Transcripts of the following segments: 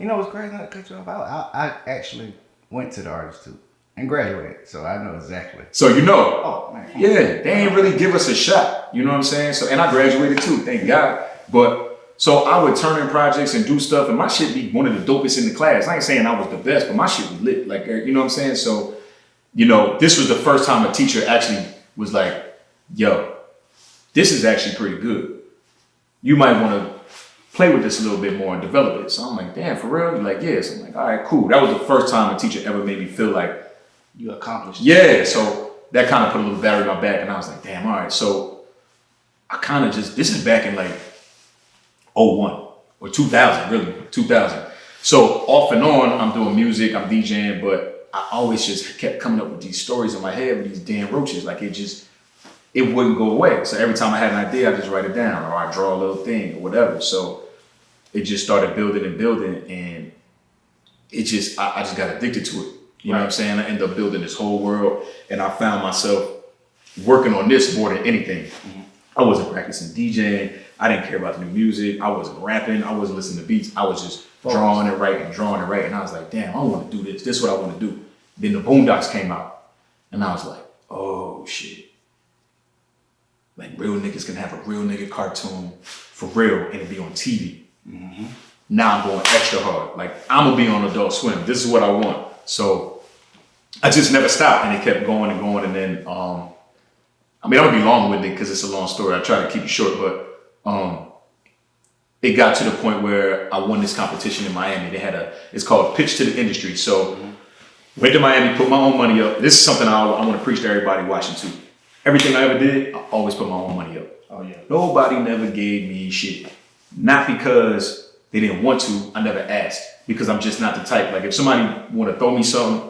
know what's crazy? Not to cut you off. I actually went to the Art Institute and graduated, so I know exactly. So you know. Oh man. Yeah, they ain't really give us a shot. You know what I'm saying? So, and I graduated too, thank God. But so I would turn in projects and do stuff, and my shit be one of the dopest in the class. I ain't saying I was the best, but my shit was lit. Like, you know what I'm saying? So, you know, this was the first time a teacher actually was like, yo, this is actually pretty good. You might want to play with this a little bit more and develop it. So I'm like, damn, for real? You're like, yes. I'm like, all right, cool. That was the first time a teacher ever made me feel like you accomplished it. Yeah, so that kind of put a little battery in my back, and I was like, damn, all right. So I kind of just, this is back in like 01 or 2000, really, 2000. So off and on, I'm doing music, I'm DJing, but I always just kept coming up with these stories in my head with these damn roaches. Like it wouldn't go away. So every time I had an idea, I just write it down or I draw a little thing or whatever. So it just started building and building, and it just, I just got addicted to it. You know what I'm saying? I ended up building this whole world, and I found myself working on this more than anything. Mm-hmm. I wasn't practicing DJing. I didn't care about the new music. I wasn't rapping. I wasn't listening to beats. I was just drawing and writing. And I was like, damn, I want to do this. This is what I want to do. Then the Boondocks came out, and I was like, oh shit. Like, real niggas can have a real nigga cartoon for real and it be on TV. Mm-hmm. Now I'm going extra hard. Like, I'm gonna be on Adult Swim. This is what I want. So I just never stopped, and it kept going and going. And then, I'm gonna be long-winded because it's a long story. I try to keep it short, but it got to the point where I won this competition in Miami. It's called Pitch to the Industry. So went to Miami, put my own money up. This is something I want to preach to everybody watching too. Everything I ever did, I always put my own money up. Oh yeah. Nobody never gave me shit. Not because they didn't want to. I never asked because I'm just not the type. Like, if somebody want to throw me something,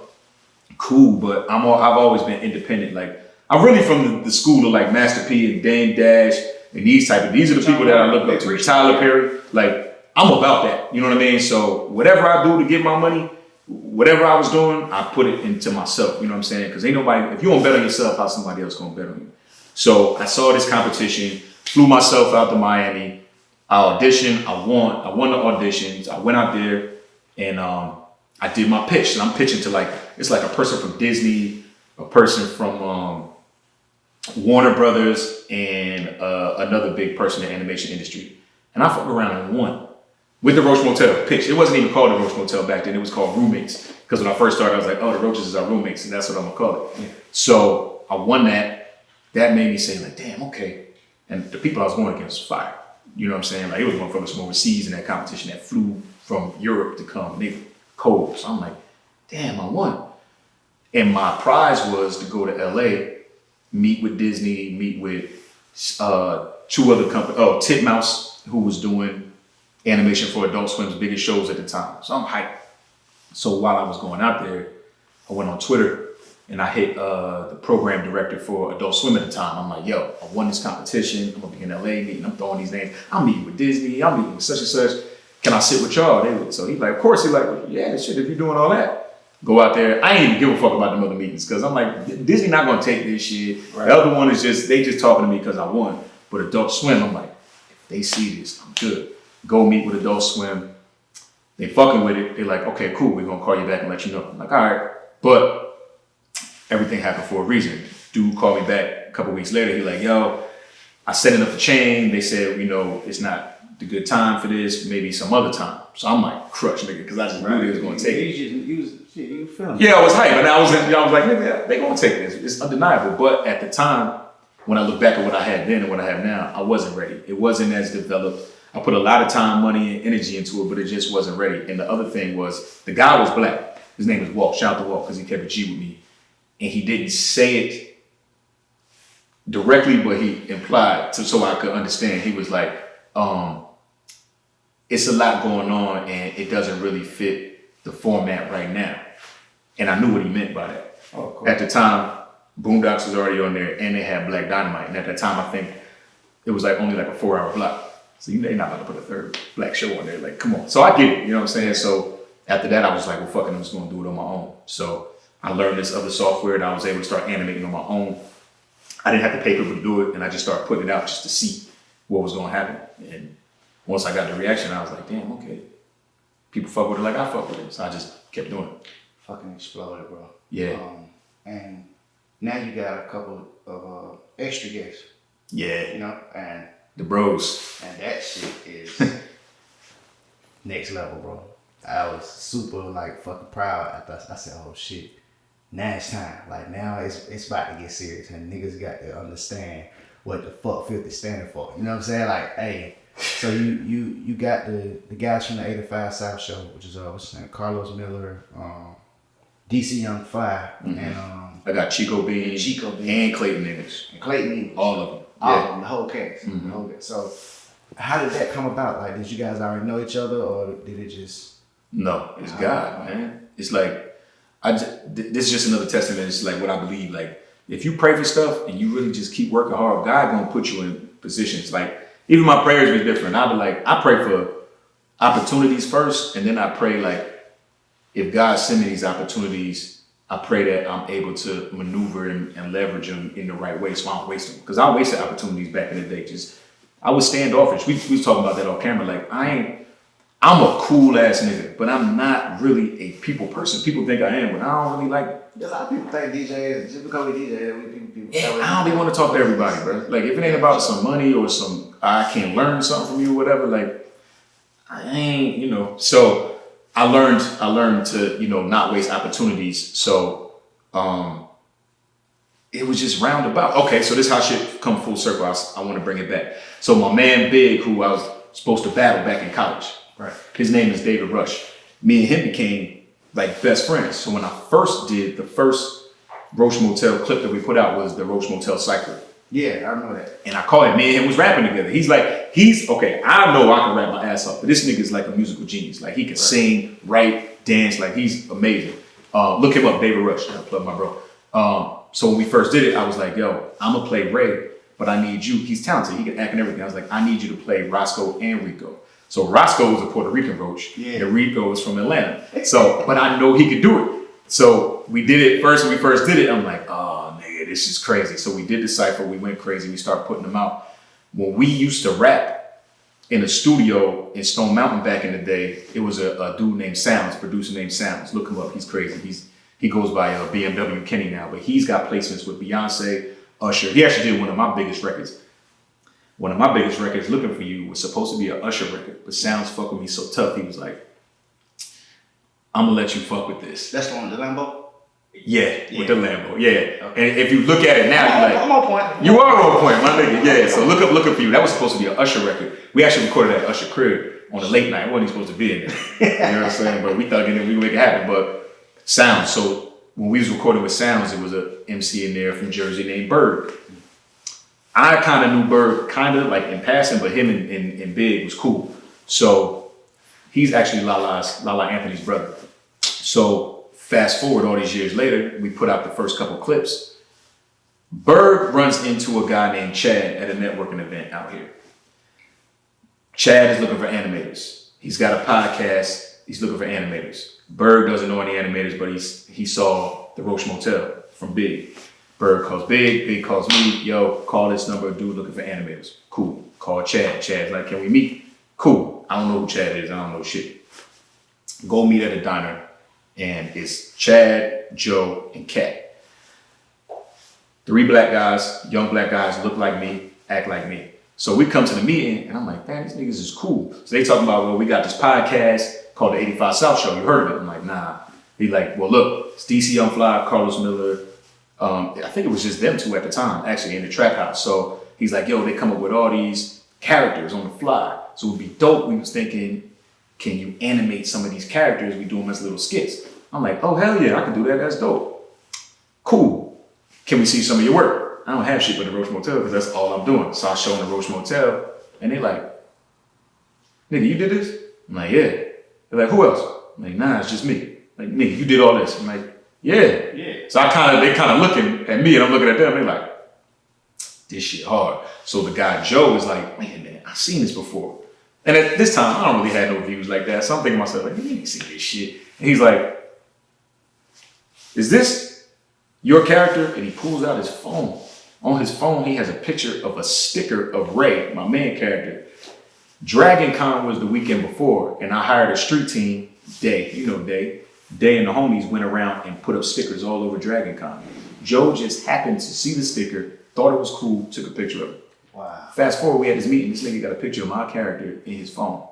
cool. But I've always been independent. Like, I'm really from the school of like Master P and Dame Dash and these are the people that I look up to. Tyler Perry. Like, I'm about that. You know what I mean? So whatever I do to get my money, whatever I was doing, I put it into myself. You know what I'm saying? Because ain't nobody, if you don't bet on yourself, how somebody else gonna bet on you? So I saw this competition, flew myself out to Miami. I auditioned. I won the auditions. I went out there and I did my pitch. And I'm pitching to it's like a person from Disney, a person from Warner Brothers, and another big person in the animation industry. And I fucked around and won with the Roach Motel pitch. It wasn't even called the Roach Motel back then. It was called Roommates. Because when I first started, I was like, oh, the Roaches is our roommates, and that's what I'm gonna call it. Yeah. So I won that. That made me say, like, damn, okay. And the people I was going against was fire. You know what I'm saying? Like, it was motherfuckers from overseas in that competition that flew from Europe to come, and they were cold. So I'm like, damn, I won. And my prize was to go to LA, meet with Disney, meet with two other companies. Titmouse, who was doing animation for Adult Swim's biggest shows at the time. So I'm hyped. So while I was going out there, I went on Twitter and I hit the program director for Adult Swim at the time. I'm like, yo, I won this competition. I'm gonna be in LA meeting. I'm throwing these names. I'm meeting with Disney. I'm meeting with such and such. Can I sit with y'all? So he's like, of course. He's like, yeah, shit, if you're doing all that, go out there. I ain't even give a fuck about them other meetings because I'm like, Disney not gonna take this shit. Right. The other one is they just talking to me because I won. But Adult Swim, I'm like, if they see this, I'm good. Go meet with Adult Swim. They fucking with it. They're like, okay, cool. We're gonna call you back and let you know. I'm like, all right. But everything happened for a reason. Dude called me back a couple weeks later. He's like, yo, I set it up the chain. They said, it's not the good time for this. Maybe some other time. So I'm like, crush, nigga, because I just knew they was gonna take it. You feeling? Yeah, I was hyped, and I was like, nigga, they gonna take this. It's undeniable. But at the time, when I look back at what I had then and what I have now, I wasn't ready. It wasn't as developed. I put a lot of time, money, and energy into it, but it just wasn't ready. And the other thing was, the guy was black. His name was Walt. Shout out to Walt, because he kept a G with me. And he didn't say it directly, but he implied so I could understand. He was like, it's a lot going on, and it doesn't really fit the format right now. And I knew what he meant by that. Oh, cool. At the time, Boondocks was already on there, and they had Black Dynamite. And at that time, I think it was only a 4-hour block. So they're not about to put a third black show on there. Like, come on. So I get it, you know what I'm saying? So after that, I was like, well, fuck it, I'm just gonna do it on my own. So I learned this other software, and I was able to start animating on my own. I didn't have to pay people to do it, and I just started putting it out just to see what was gonna happen. And once I got the reaction, I was like, damn, okay. people fuck with it like I fuck with it. So I just kept doing it. Fucking exploded, bro. Yeah. And now you got a couple of extra guests. Yeah. You know, and The bros. and that shit is next level, bro. I was super like fucking proud after I said, oh shit. Now it's time. Like now it's about to get serious and niggas got to understand what the fuck 50 standing for. You know what I'm saying? Like, hey, so you got the guys from the 85 South Show, which is what's his name, Carlos Miller, DC Young Fly, and I got Chico Bean, and Clayton English. And Clayton English. All of them. All Yeah. of them, the whole cast. The whole cast. So how did that come about? Like, did you guys already know each other or did it just... No, it's God, man. It's like, this is just another testament. It's like what I believe. Like, if you pray for stuff and you really just keep working hard, God gonna put you in positions. Like, even my prayers be different. I'll be like, I pray for opportunities first, and then I pray like, if God send me these opportunities, I pray that I'm able to maneuver and leverage them in the right way so I don't waste them. Because I wasted opportunities back in the day. I was standoffish. We was talking about that on camera. Like, I'm a cool ass nigga, but I'm not really a people person. People think I am, but I don't really like. A lot of people think DJs, just because we DJs, people. Yeah, I don't even want to talk to everybody, bro. Like, if it ain't about some money or I can learn something from you or whatever, like, I ain't, you know. So I learned to, you know, not waste opportunities. So it was just roundabout. Okay, so this is how shit come full circle. I want to bring it back. So my man Big, who I was supposed to battle back in college, right? His name is David Rush. Me and him became like best friends. So when I first did the first Roach Motel clip that we put out was the Roach Motel Cypher. Yeah, I remember that. And I called him. Me and him was rapping together. He's okay. I know I can rap my ass off, but this nigga's like a musical genius. Like, he can sing, write, dance. Like, he's amazing. Look him up, David Rush. I plug my bro. So when we first did it, I was like, yo, I'm gonna play Ray, but I need you. He's talented. He can act and everything. I was like, I need you to play Roscoe and Rico. So Roscoe was a Puerto Rican roach, and Rico is from Atlanta. So, but I know he could do it. So we did it first. When we first did it, I'm like, oh, nigga, this is crazy. So we did the cypher. We went crazy. We started putting them out. When we used to rap in a studio in Stone Mountain back in the day, it was a dude named Sounds, producer named Sounds. Look him up. He's crazy. He goes by BMW Kenny now, but he's got placements with Beyonce, Usher. He actually did one of my biggest records. One of my biggest records, Looking For You, was supposed to be an Usher record, but Sounds fucked with me so tough, he was like, I'm gonna let you fuck with this. That's the one, the Lambo? Yeah, with the Lambo, yeah. Okay. And if you look at it now, you're like, I'm on point. You are on point, my nigga, yeah. So Looking For You, that was supposed to be an Usher record. We actually recorded that at Usher crib on a late night. It wasn't even supposed to be in there. You know what I'm saying? But we thugged it and we make it happen. But Sounds, so when we was recording with Sounds, it was a MC in there from Jersey named Berg. I kind of knew Berg, kind of like in passing, but him and Big was cool. So he's actually Lala Anthony's brother. So fast forward all these years later, we put out the first couple clips. Berg runs into a guy named Chad at a networking event out here. Chad is looking for animators. He's got a podcast. He's looking for animators. Berg doesn't know any animators, but he saw the Roach Motel from Big. Berg calls Big calls me, yo, call this number, dude looking for animators. Cool. Call Chad. Chad's like, can we meet? Cool. I don't know who Chad is. I don't know shit. Go meet at a diner, and it's Chad, Joe, and Kat. 3 black guys, young black guys, look like me, act like me. So we come to the meeting, and I'm like, man, these niggas is cool. So they talking about, well, we got this podcast called the 85 South Show. You heard of it? I'm like, nah. He like, well, look, it's DC Young Fly, Carlos Miller. I think it was just them two at the time, actually, in the trap house. So he's like, yo, they come up with all these characters on the fly. So it would be dope. We was thinking, can you animate some of these characters? We do them as little skits. I'm like, oh, hell yeah, I can do that. That's dope. Cool. Can we see some of your work? I don't have shit with the Roach Motel because that's all I'm doing. So I show them the Roach Motel, and they like, nigga, you did this? I'm like, yeah. They're like, who else? I'm like, nah, it's just me. Like, nigga, you did all this. I'm like, yeah. So they kind of looking at me and I'm looking at them. They're like, this shit hard. So the guy Joe is like, wait a minute, I've seen this before. And at this time, I don't really have no views like that. So I'm thinking to myself, like, you ain't seen this shit. And he's like, is this your character? And he pulls out his phone. On his phone, he has a picture of a sticker of Ray, my main character. Dragon Con was the weekend before, and I hired a street team, Day, you know Day. Day and the homies went around and put up stickers all over Dragon Con. Joe just happened to see the sticker, thought it was cool, took a picture of it. Wow. Fast forward, we had this meeting, this nigga got a picture of my character in his phone.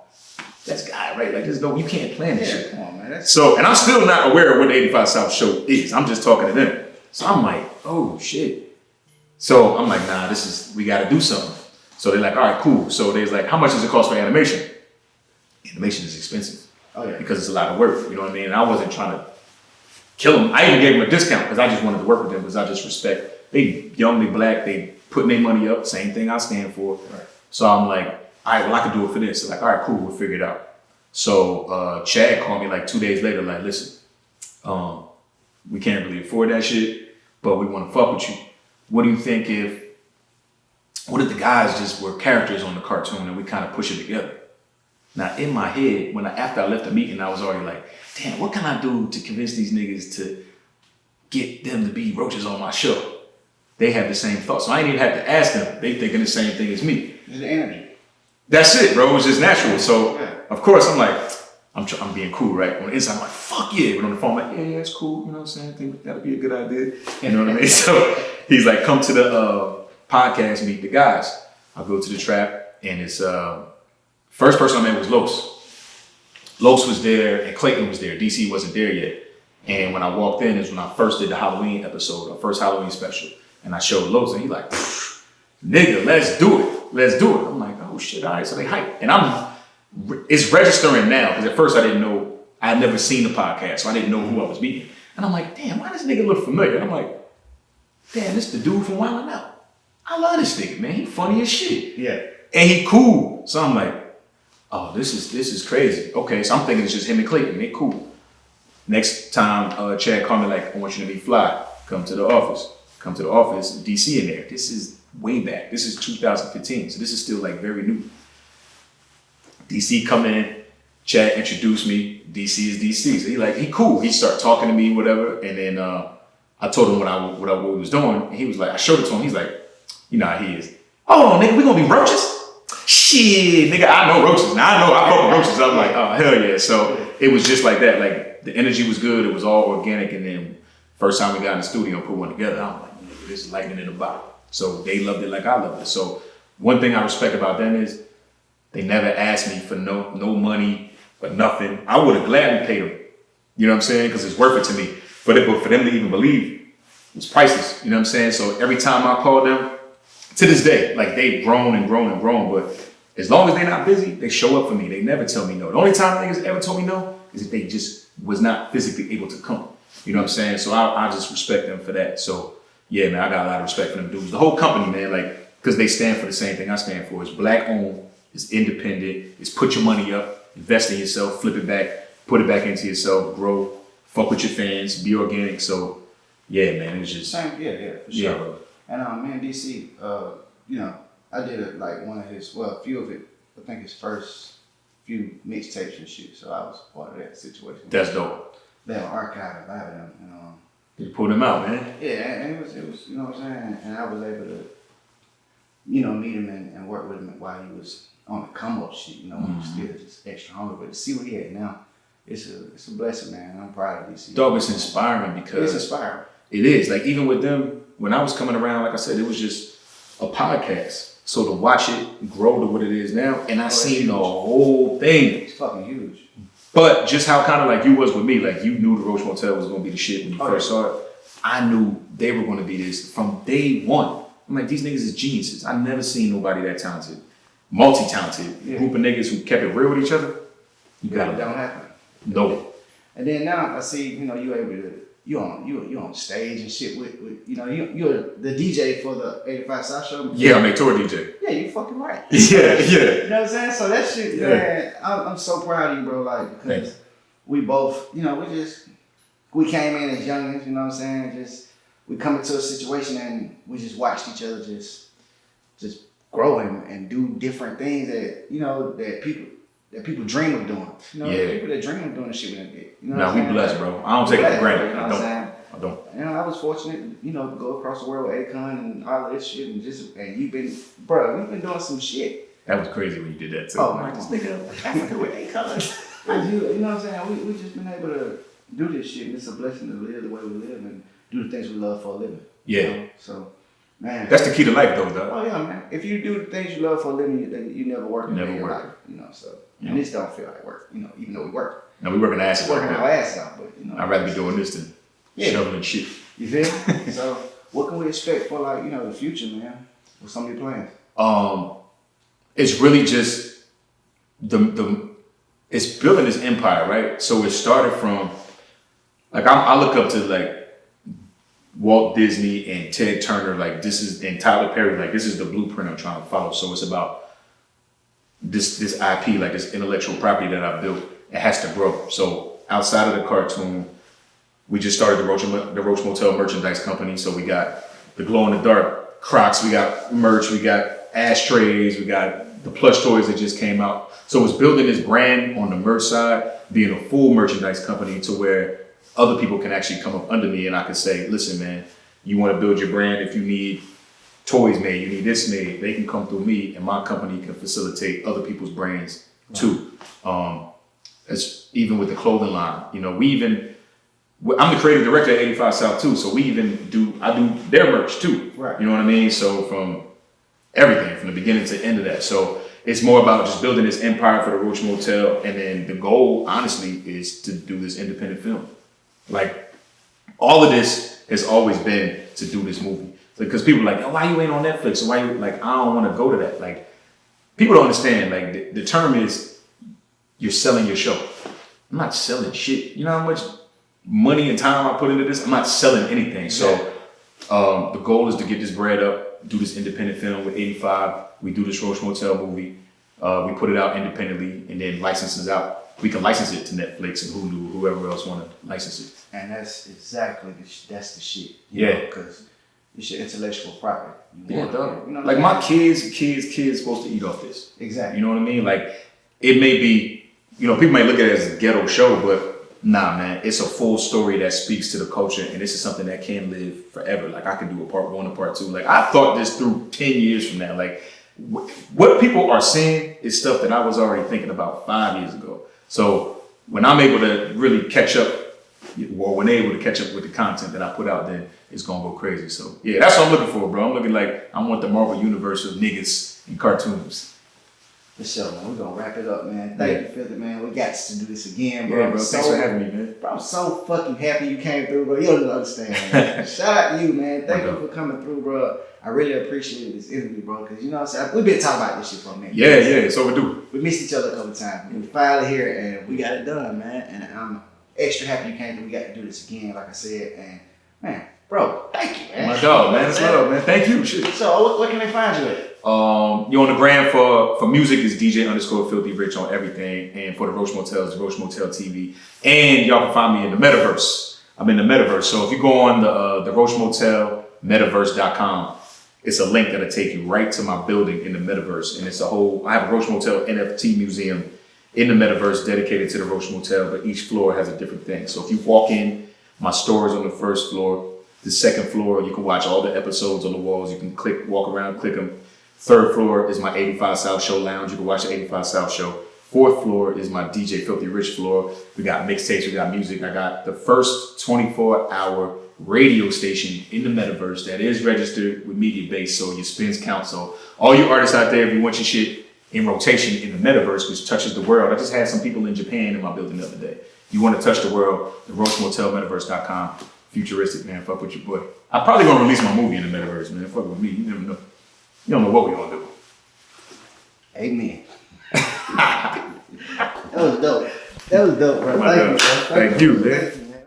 That's guy, right? Like, there's no, you can't plan this shit. Come on, man. So, and I'm still not aware of what the 85 South show is. I'm just talking to them. So I'm like, oh shit. So I'm like, nah, we gotta do something. So they're like, all right, cool. So they're like, how much does it cost for animation? Animation is expensive. Oh, yeah. Because it's a lot of work, you know what I mean? And I wasn't trying to kill them. I even gave them a discount because I just wanted to work with them because I just respect. They young, they black, they putting their money up, same thing I stand for. Right. So I'm like, all right, well, I can do it for this. So like, all right, cool, we'll figure it out. So Chad called me like 2 days later, like, listen, we can't really afford that shit, but we want to fuck with you. What do you think what if the guys just were characters on the cartoon and we kind of push it together? Now, in my head, after I left the meeting, I was already like, damn, what can I do to convince these niggas to get them to be roaches on my show? They have the same thoughts. So I ain't even have to ask them. They thinking the same thing as me. It's the energy. That's it, bro. It was just natural. So, yeah. Of course, I'm like, I'm being cool, right? On the inside, I'm like, fuck yeah. But on the phone, I'm like, yeah, it's cool. You know what I'm saying? I think that'll be a good idea. You know what I mean? So he's like, come to the podcast, meet the guys. I'll go to the trap, and it's first person I met was Los. Los was there, and Clayton was there. DC wasn't there yet. And when I walked in is when I first did the Halloween episode, our first Halloween special. And I showed Los, and he's like, nigga, let's do it. Let's do it. I'm like, oh shit, all right. So they hype. And it's registering now, because at first I didn't know, I had never seen the podcast, so I didn't know who I was meeting. And I'm like, damn, why does this nigga look familiar? And I'm like, damn, this the dude from Wild 'N Out. I love this nigga, man. He funny as shit. Yeah. And he cool. So I'm like, oh, this is crazy. Okay, so I'm thinking it's just him and Clayton. They cool. Next time, Chad called me like, I want you to be fly. Come to the office. Come to the office. DC in there. This is way back. This is 2015. So this is still like very new. DC come in. Chad introduced me. DC is DC. So he cool. He started talking to me, whatever. And then I told him what we was doing. And he was like, I showed it to him. He's like, you know how he is. Hold on, nigga, we gonna be roaches? Shit, nigga, I know roaches. Now I know I fuck with roaches. I'm like, oh, hell yeah. So it was just like that. Like, the energy was good. It was all organic. And then first time we got in the studio and put one together, I'm like, nigga, this is lightning in a bottle. So they loved it like I loved it. So one thing I respect about them is they never asked me for no money, for nothing. I would have gladly paid them. You know what I'm saying? Because it's worth it to me. But for them to even believe, it was priceless. You know what I'm saying? So every time I call them, to this day, like they've grown and grown and grown, but as long as they're not busy, they show up for me. They never tell me no. The only time niggas ever told me no is if they just was not physically able to come. You know what I'm saying? So I just respect them for that. So yeah, man, I got a lot of respect for them dudes. The whole company, man, like, because they stand for the same thing I stand for. It's black owned, it's independent, it's put your money up, invest in yourself, flip it back, put it back into yourself, grow, fuck with your fans, be organic. So yeah, man, it's just same. Yeah, for sure. Yeah. And man, DC, you know, I did one of his, a few of it. I think his first few mixtapes and shit. So I was part of that situation. That's dope. They were archived. I have them, you pulled them out, man. Yeah, and it was, you know what I'm saying. And I was able to, you know, meet him and work with him while he was on the come up shit. You know, when he was still just extra hungry. But to see what he had now, it's a blessing, man. I'm proud of DC. Dog, it's inspiring because it's inspiring. It is. Like, even with them, when I was coming around, like I said, it was just a podcast. So to watch it grow to what it is now, and I seen the whole thing. It's fucking huge. But just how kind of like you was with me, like you knew the Roach Motel was going to be the shit when you first saw it. I knew they were going to be this from day one. I'm like, these niggas is geniuses. I never seen nobody that talented, multi-talented group of niggas who kept it real with each other. You got it. Don't happen. No. And then now I see, you know, you able to. You on stage and shit with you know, you're the DJ for the 85 South show. Yeah, I'm a tour DJ. Yeah, you fucking right. Yeah. You know what I'm saying? So that shit, man, I'm so proud of you, bro. Like, because we both, you know, we came in as youngins, you know what I'm saying? Just we come into a situation and we just watched each other just grow and do different things that, you know, that people dream of doing. You know, people that dream of doing the shit we done did. You know we blessed, bro. I don't take it for granted. You know I don't. You know, I was fortunate, you know, to go across the world with Akon and all of this shit, and you've been, bro, we've been doing some shit That was crazy when you did that too. Oh, I'm like, this nigga Africa with 8 colors. You know what I'm saying? We just been able to do this shit, and it's a blessing to live the way we live and do the things we love for a living. Yeah. You know? So, man. That's the key to life, though, dog. Oh yeah, man. If you do the things you love for a living, you never work in your life. You know, so and this don't feel like work. You know, even though we work. No, we working asses off. Working our ass off, but you know. I'd rather be doing this than shoveling shit. You feel me? So, what can we expect for like the future, man? What's some of your plans? It's really just it's building this empire, right? So it started from like I look up to like Walt Disney and Ted Turner, like this is and Tyler Perry, like this is the blueprint I'm trying to follow. So it's about this IP, like this intellectual property that I built. It has to grow. So outside of the cartoon, we just started the Roach Motel merchandise company. So we got the glow in the dark Crocs, we got merch, we got ashtrays, we got the plush toys that just came out. So it's building this brand on the merch side, being a full merchandise company to where other people can actually come up under me and I can say, listen, man, you want to build your brand. If you need toys made, you need this made, they can come through me and my company can facilitate other people's brands too. As even with the clothing line, I'm the creative director at 85 South too. So I do their merch too. Right. You know what I mean? So from everything, from the beginning to the end of that. So it's more about just building this empire for the Roach Motel. And then the goal, honestly, is to do this independent film. Like, all of this has always been to do this movie. Because people are like, oh, why you ain't on Netflix? Or why you, like, I don't want to go to that. Like, people don't understand. Like, the term is you're selling your show. I'm not selling shit. You know how much money and time I put into this? I'm not selling anything. So the goal is to get this bread up, do this independent film with 85. We do this Roach Motel movie. We put it out independently and then licenses out. We can license it to Netflix and Hulu, whoever else want to license it. And that's exactly that's the shit. Because it's your intellectual property. Dog. Like my kids supposed to eat off this. Exactly. You know what I mean? Like it may be, people may look at it as a ghetto show, but nah, man, it's a full story that speaks to the culture, and this is something that can live forever. Like I could do a part 1 and part 2. Like I thought this through 10 years from now. Like what people are seeing is stuff that I was already thinking about 5 years ago. So when I'm able to really catch up, or when they're able to catch up with the content that I put out, then it's gonna go crazy. So yeah, that's what I'm looking for, bro. I'm looking like I want the Marvel universe of niggas and cartoons. For sure, man. We're gonna wrap it up, man. Thank you, Philly, man. We got to do this again, bro. Yeah, bro. Thanks for having me, man. Bro, I'm so fucking happy you came through, bro. You don't even understand, man. Shout out to you, man. Thank you for coming through, bro. I really appreciate this interview, bro, because you know what I'm saying? We've been talking about this shit for a minute. Yeah, it's overdue. We missed each other a couple times. We finally here and we got it done, man. And I'm extra happy you came through. We got to do this again, like I said. And man, bro, thank you, man. My dog, man. It's love, man. Thank you. Shit. So what can they find you at? You on the gram for music is DJ_Filthy_Rich on everything. And for the Roach Motel is Roach Motel TV. And y'all can find me in the metaverse. I'm in the metaverse. So if you go on the Roach Motel metaverse.com, it's a link that'll take you right to my building in the metaverse. And it's I have a Roach Motel NFT museum in the metaverse dedicated to the Roach Motel, but each floor has a different thing. So if you walk in, my store is on the first floor. The second floor, you can watch all the episodes on the walls. You can walk around, click them. Third floor is my 85 South Show lounge. You can watch the 85 South Show. Fourth floor is my DJ Filthy Rich floor. We got mixtapes, we got music. I got the first 24-hour radio station in the metaverse that is registered with MediaBase, so your spins count. So all you artists out there, if you want your shit in rotation in the metaverse, which touches the world. I just had some people in Japan in my building the other day. You want to touch the world, the Roach Motel metaverse.com. Futuristic, man. Fuck with your boy. I'm probably gonna release my movie in the metaverse, man. Fuck with me. You never know. You don't know what we gonna do. Amen. That was dope. That was dope, bro. Thank you, man.